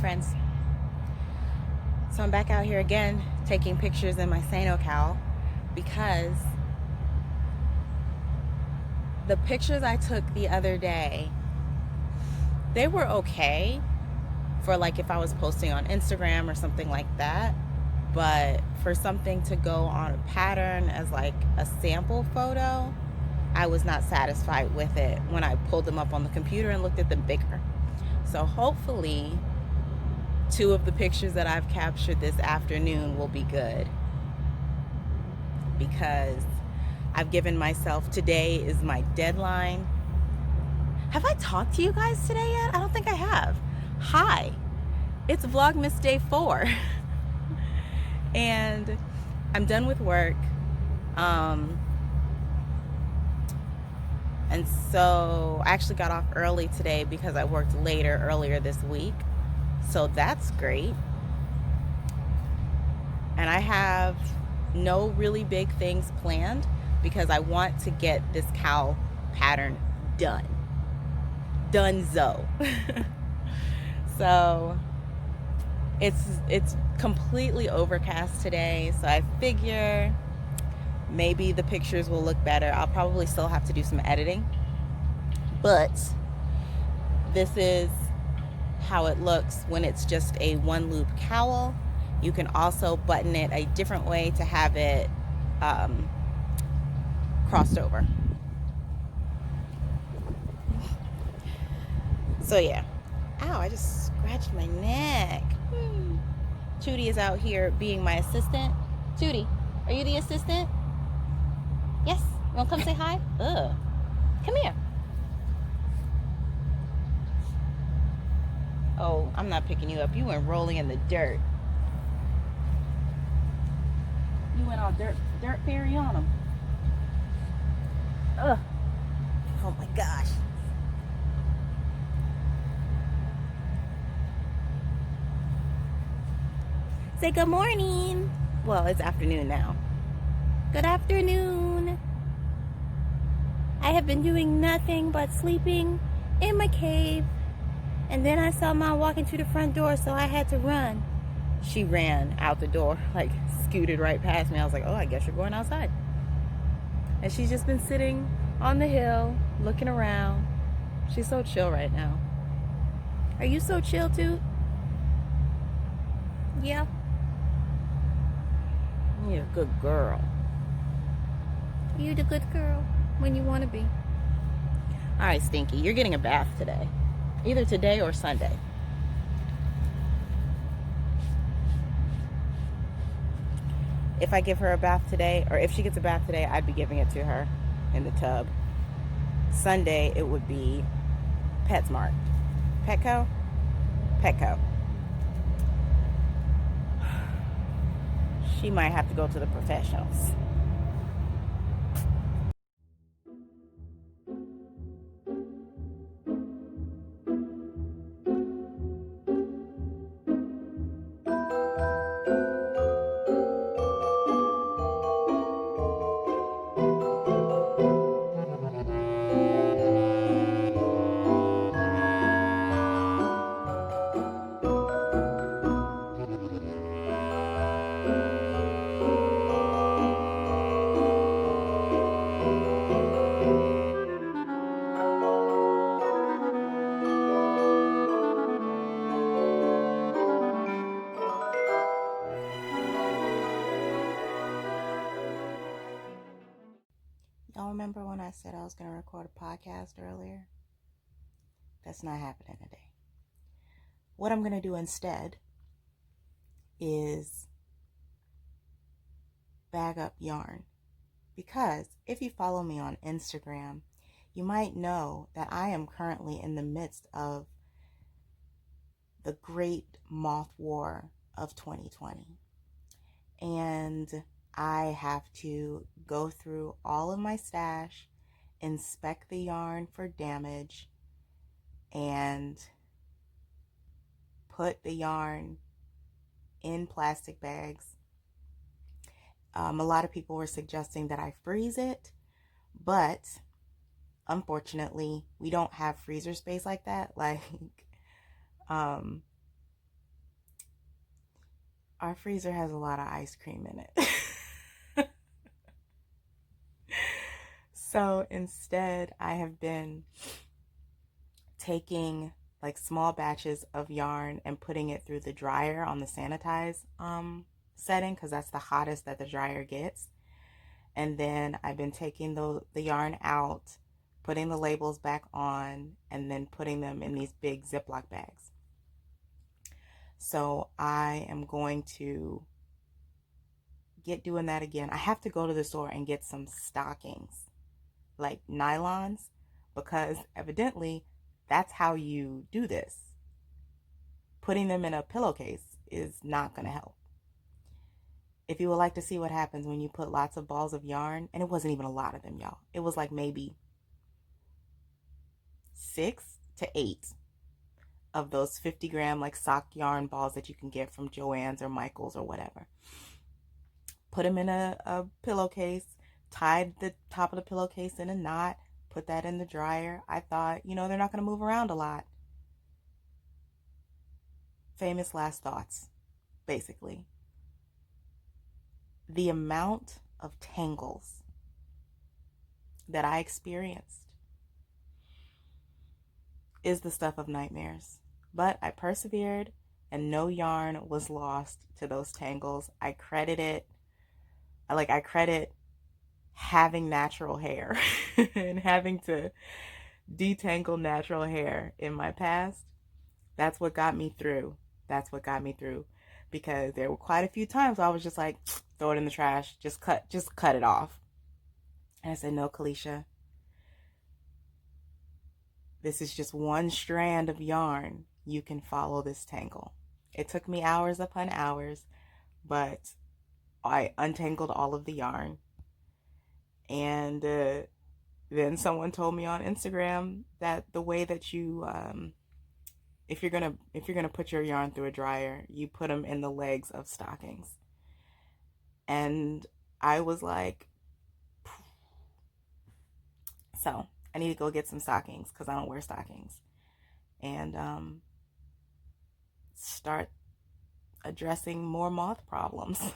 friends. So I'm back out here again taking pictures in my Syne cowl because the pictures I took the other day, they were okay for like if I was posting on Instagram or something like that, but for something to go on a pattern as like a sample photo, I was not satisfied with it when I pulled them up on the computer and looked at them bigger. So hopefully 2 of the pictures that I've captured this afternoon will be good, because I've given myself, today is my deadline. Have I talked to you guys today yet? I don't think I have. Hi, it's Vlogmas day 4 and I'm done with work. And so I actually got off early today because I worked later earlier this week. So that's great. And I have no really big things planned because I want to get this cowl pattern done. Donezo. So it's completely overcast today, so I figure maybe the pictures will look better. I'll probably still have to do some editing, but this is how it looks when it's just a 1 loop cowl. You can also button it a different way to have it crossed over. So yeah. Ow, I just scratched my neck. Tootie is out here being my assistant. Tootie, are you the assistant? Yes? You wanna come say hi? Ugh. Come here. Oh, I'm not picking you up. You went rolling in the dirt. You went all dirt fairy on him. Ugh. Oh my gosh. Say good morning. Well, it's afternoon now. Good afternoon. I have been doing nothing but sleeping in my cave. And then I saw Mom walking to the front door, so I had to run. She ran out the door, like scooted right past me. I was like, oh, I guess you're going outside. And she's just been sitting on the hill, looking around. She's so chill right now. Are you so chill too? Yeah. You're a good girl. You're the good girl when you want to be. All right, Stinky, you're getting a bath today. Either today or Sunday. If I give her a bath today, or if she gets a bath today, I'd be giving it to her in the tub. Sunday, it would be PetSmart. Petco? Petco. She might have to go to the professionals. Y'all remember when I said I was going to record a podcast earlier? That's not happening today. What I'm going to do instead is bag up yarn. Because if you follow me on Instagram, you might know that I am currently in the midst of the great moth war of 2020. And I have to go through all of my stash, inspect the yarn for damage, and put the yarn in plastic bags. A lot of people were suggesting that I freeze it, but unfortunately, we don't have freezer space like that. Like, Our freezer has a lot of ice cream in it. So instead, I have been taking like small batches of yarn and putting it through the dryer on the sanitize setting, because that's the hottest that the dryer gets. And then I've been taking the yarn out, putting the labels back on, and then putting them in these big Ziploc bags. So I am going to get doing that again. I have to go to the store and get some stockings, like nylons, because evidently that's how you do this. Putting them in a pillowcase is not going to help. If you would like to see what happens when you put lots of balls of yarn, and it wasn't even a lot of them, y'all. It was like maybe 6 to 8 of those 50-gram like sock yarn balls that you can get from Joann's or Michael's or whatever. Put them in a pillowcase, tied the top of the pillowcase in a knot, put that in the dryer. I thought, you know, they're not going to move around a lot. Famous last thoughts, basically. The amount of tangles that I experienced is the stuff of nightmares. But I persevered, and no yarn was lost to those tangles. I credit having natural hair and having to detangle natural hair in my past. That's what got me through. Because there were quite a few times I was just like, throw it in the trash, just cut it off. And I said, no, Kalisha, this is just one strand of yarn. You can follow this tangle. It took me hours upon hours, but I untangled all of the yarn. And then someone told me on Instagram that the way that you, if you're gonna put your yarn through a dryer, you put them in the legs of stockings. And I was like, so I need to go get some stockings because I don't wear stockings, and start addressing more moth problems.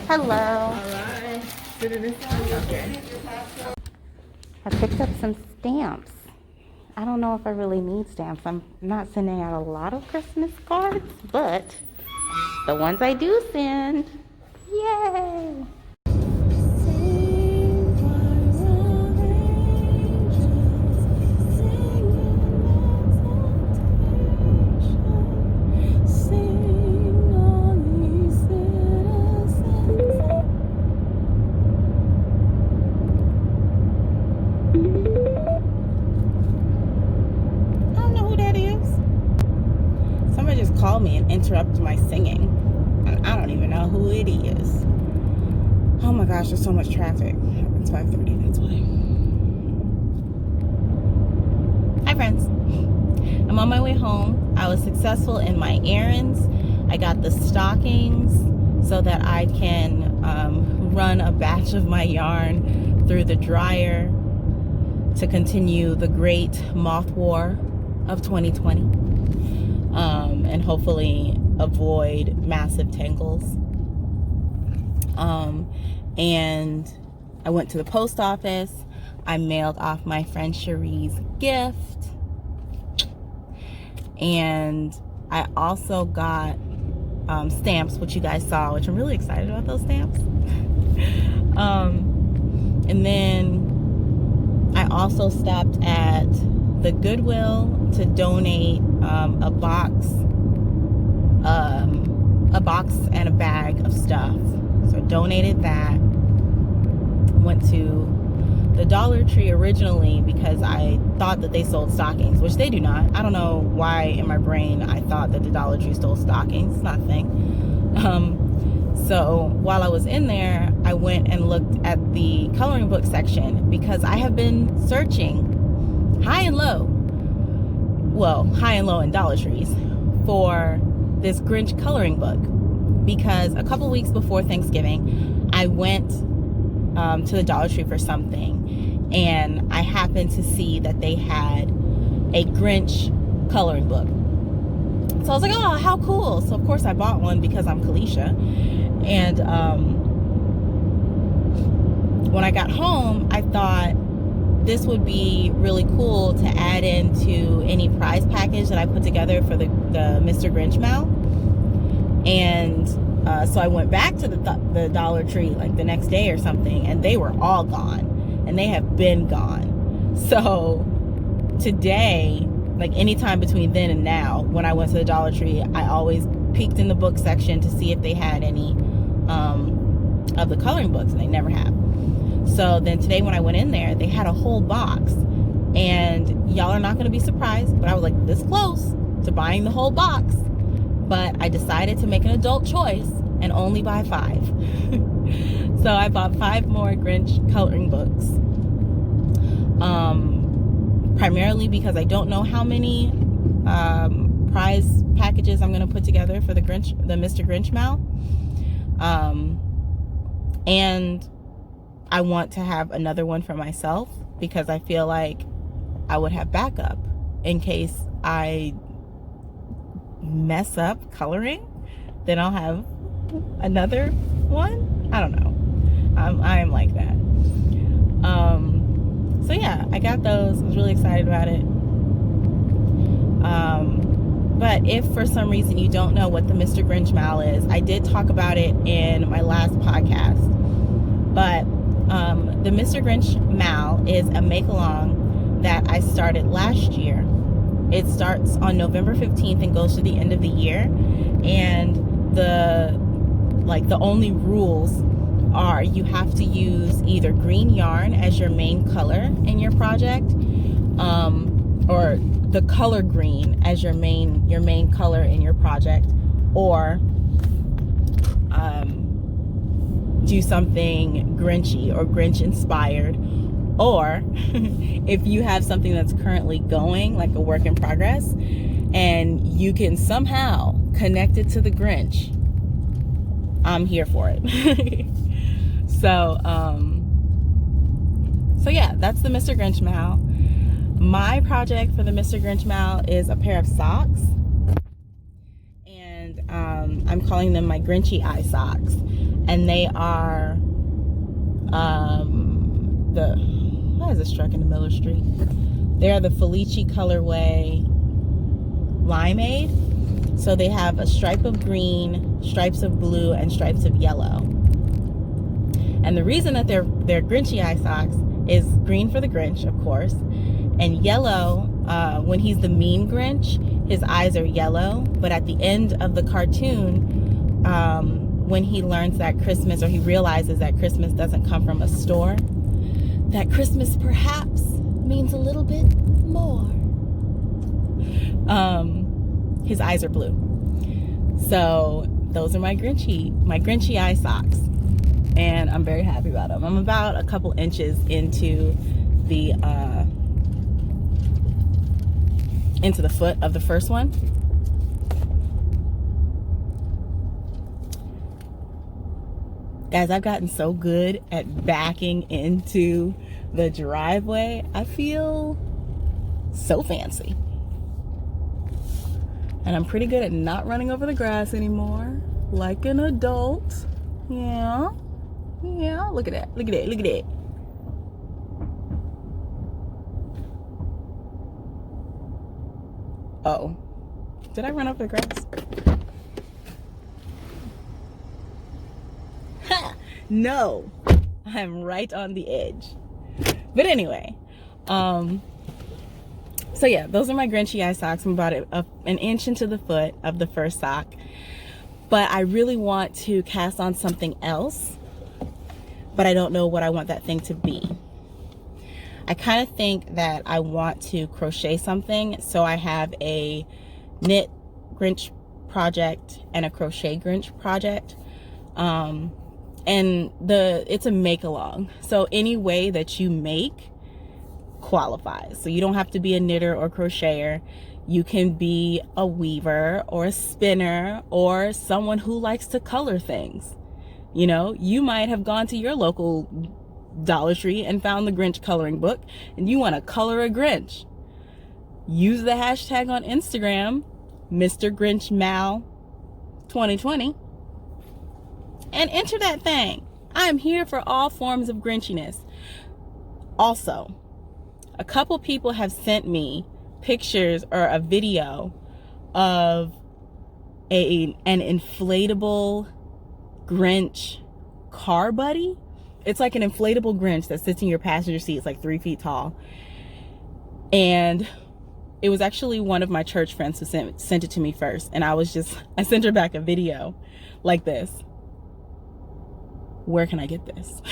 Hello. All right. Sit in this side. Okay. I picked up some stamps. I don't know if I really need stamps. I'm not sending out a lot of Christmas cards, but the ones I do send, yay! Me and interrupt my singing, and I don't even know who it is. Oh my gosh, there's so much traffic. It's 5:30, that's why. Hi friends, I'm on my way home. I was successful in my errands. I got the stockings so that I can run a batch of my yarn through the dryer to continue the great moth war of 2020. And hopefully avoid massive tangles. And I went to the post office. I mailed off my friend Cherie's gift. And I also got stamps, which you guys saw, which I'm really excited about those stamps. And then I also stopped at the Goodwill to donate a box and a bag of stuff. So donated that. Went to the Dollar Tree originally because I thought that they sold stockings, which they do not. I don't know why in my brain I thought that the Dollar Tree sold stockings. It's not a thing. So while I was in there, I went and looked at the coloring book section because I have been searching high and low, well, high and low in Dollar Trees, for this Grinch coloring book, because a couple weeks before Thanksgiving I went to the Dollar Tree for something, and I happened to see that they had a Grinch coloring book. So I was like, oh, how cool. So of course I bought one because I'm Kalisha. And when I got home, I thought this would be really cool to add into any prize package that I put together for the Mr. Grinch Mal. And so I went back to the Dollar Tree like the next day or something, and they were all gone, and they have been gone. So today, like anytime between then and now, when I went to the Dollar Tree, I always peeked in the book section to see if they had any of the coloring books, and they never have. So then today when I went in there, they had a whole box, and y'all are not going to be surprised, but I was like this close to buying the whole box. But I decided to make an adult choice and only buy 5. So I bought 5 more Grinch coloring books. Primarily because I don't know how many prize packages I'm going to put together for the Mr. Grinch Mal. And I want to have another one for myself because I feel like I would have backup in case I mess up coloring. Then I'll have another one. I don't know. I am like that. So yeah, I got those. I was really excited about it. But if for some reason you don't know what the Mr. Grinch Mal is, I did talk about it in my last podcast. But the Mr. Grinch Mal is a make-along that I started last year. It starts on November 15th and goes to the end of the year. And the only rules are you have to use either green yarn as your main color in your project, or the color green as your main color in your project, or do something Grinchy or Grinch inspired, or if you have something that's currently going, like a work in progress, and you can somehow connect it to the Grinch, I'm here for it. So yeah, that's the Mr. Grinch Mal. My project for the Mr. Grinch Mal is a pair of socks, and I'm calling them my Grinchy eye socks, and they are why is this truck in the middle of the street? They are the Felici colorway limeade. So they have a stripe of green, stripes of blue, and stripes of yellow. And the reason that they're Grinchy eye socks is green for the Grinch, of course, and yellow when he's the mean Grinch, his eyes are yellow. But at the end of the cartoon, when he learns that Christmas, or he realizes that Christmas doesn't come from a store, that Christmas perhaps means a little bit more, his eyes are blue. So those are my Grinchy eye socks, and I'm very happy about them. I'm about a couple inches into the foot of the first one. Guys, I've gotten so good at backing into the driveway. I feel so fancy. And I'm pretty good at not running over the grass anymore, like an adult. Yeah. Yeah, look at that. Look at that. Look at that. Uh-oh. Did I run over the grass? Ha! No. I'm right on the edge. But anyway, so yeah, those are my Grinchy eye socks. I'm about an inch into the foot of the first sock. But I really want to cast on something else, but I don't know what I want that thing to be. I kind of think that I want to crochet something, so I have a knit Grinch project and a crochet Grinch project. And it's a make along, so any way that you make qualifies. So you don't have to be a knitter or crocheter. You can be a weaver or a spinner or someone who likes to color things. You know, you might have gone to your local Dollar Tree and found the Grinch coloring book and you want to color a Grinch. Use the hashtag on Instagram, Mr. Grinch Mal 2020, and enter that thing. I'm here for all forms of Grinchiness. Also, a couple people have sent me pictures or a video of an inflatable Grinch car buddy. It's like an inflatable Grinch that sits in your passenger seat. It's like 3 feet tall. And it was actually one of my church friends who sent it to me first. And I sent her back a video like this. Where can I get this?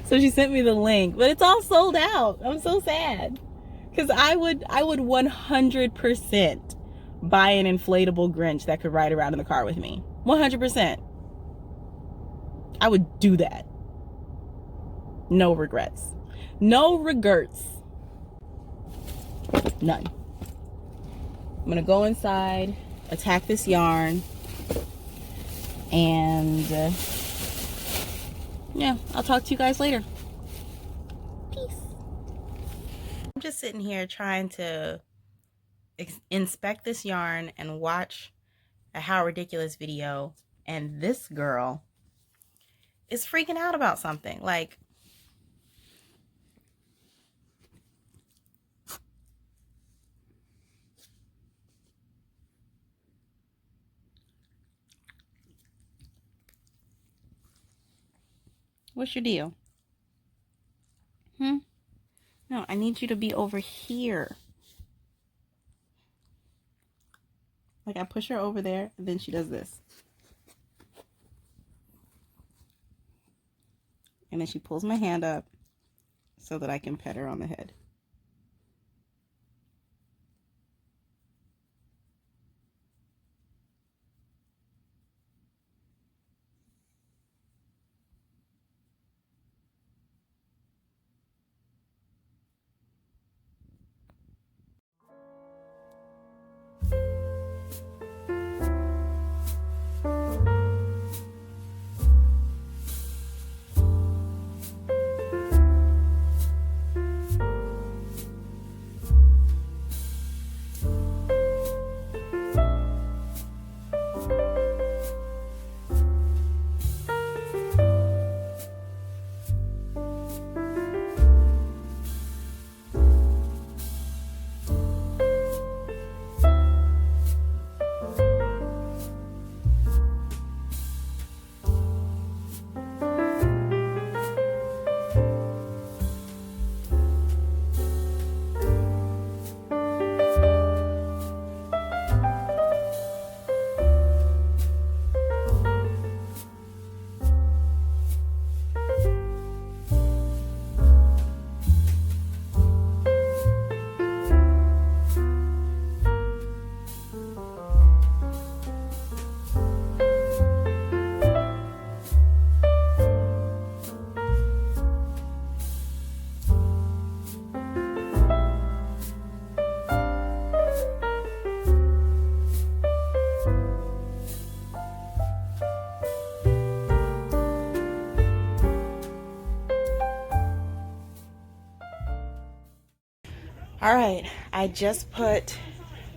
So she sent me the link, but it's all sold out. I'm so sad. Because I would 100% buy an inflatable Grinch that could ride around in the car with me. 100%. I would do that. No regrets. No regrets. None. I'm gonna go inside, attack this yarn, and yeah, I'll talk to you guys later. Peace. I'm just sitting here trying to inspect this yarn and watch a How Ridiculous video, and this girl is freaking out about something. Like, what's your deal? No, I need you to be over here. Like, I push her over there, and then she does this. And then she pulls my hand up so that I can pet her on the head. All right, I just put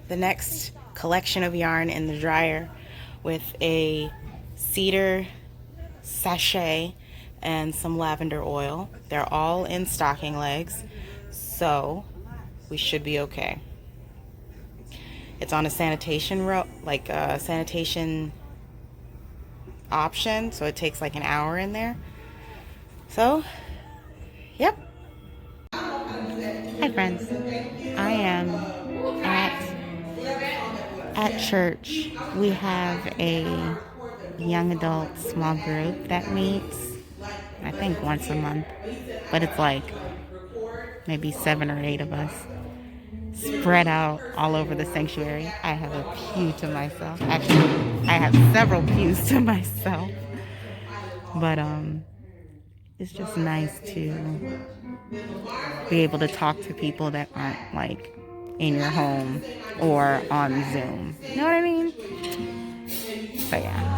the next collection of yarn in the dryer with a cedar sachet and some lavender oil. They're all in stocking legs, so we should be okay. It's on a sanitation sanitation option, so it takes like an hour in there. So, yep. Hi friends, I am at church. We have a young adult small group that meets, I think, once a month, but it's like maybe 7 or 8 of us, spread out all over the sanctuary. I have a pew to myself. Actually, I have several pews to myself. But it's just nice to be able to talk to people that aren't like in your home or on Zoom. You know what I mean? So yeah.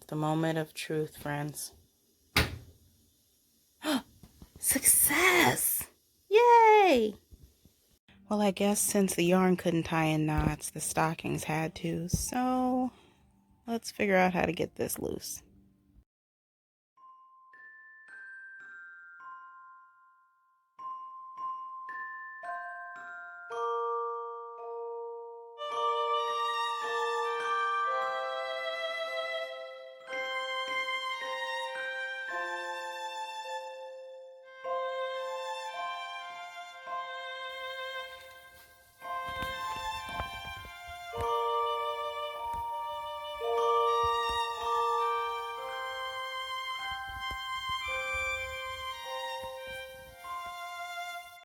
The moment of truth, friends. Success! Yay! Well, I guess since the yarn couldn't tie in knots, the stockings had to. So let's figure out how to get this loose.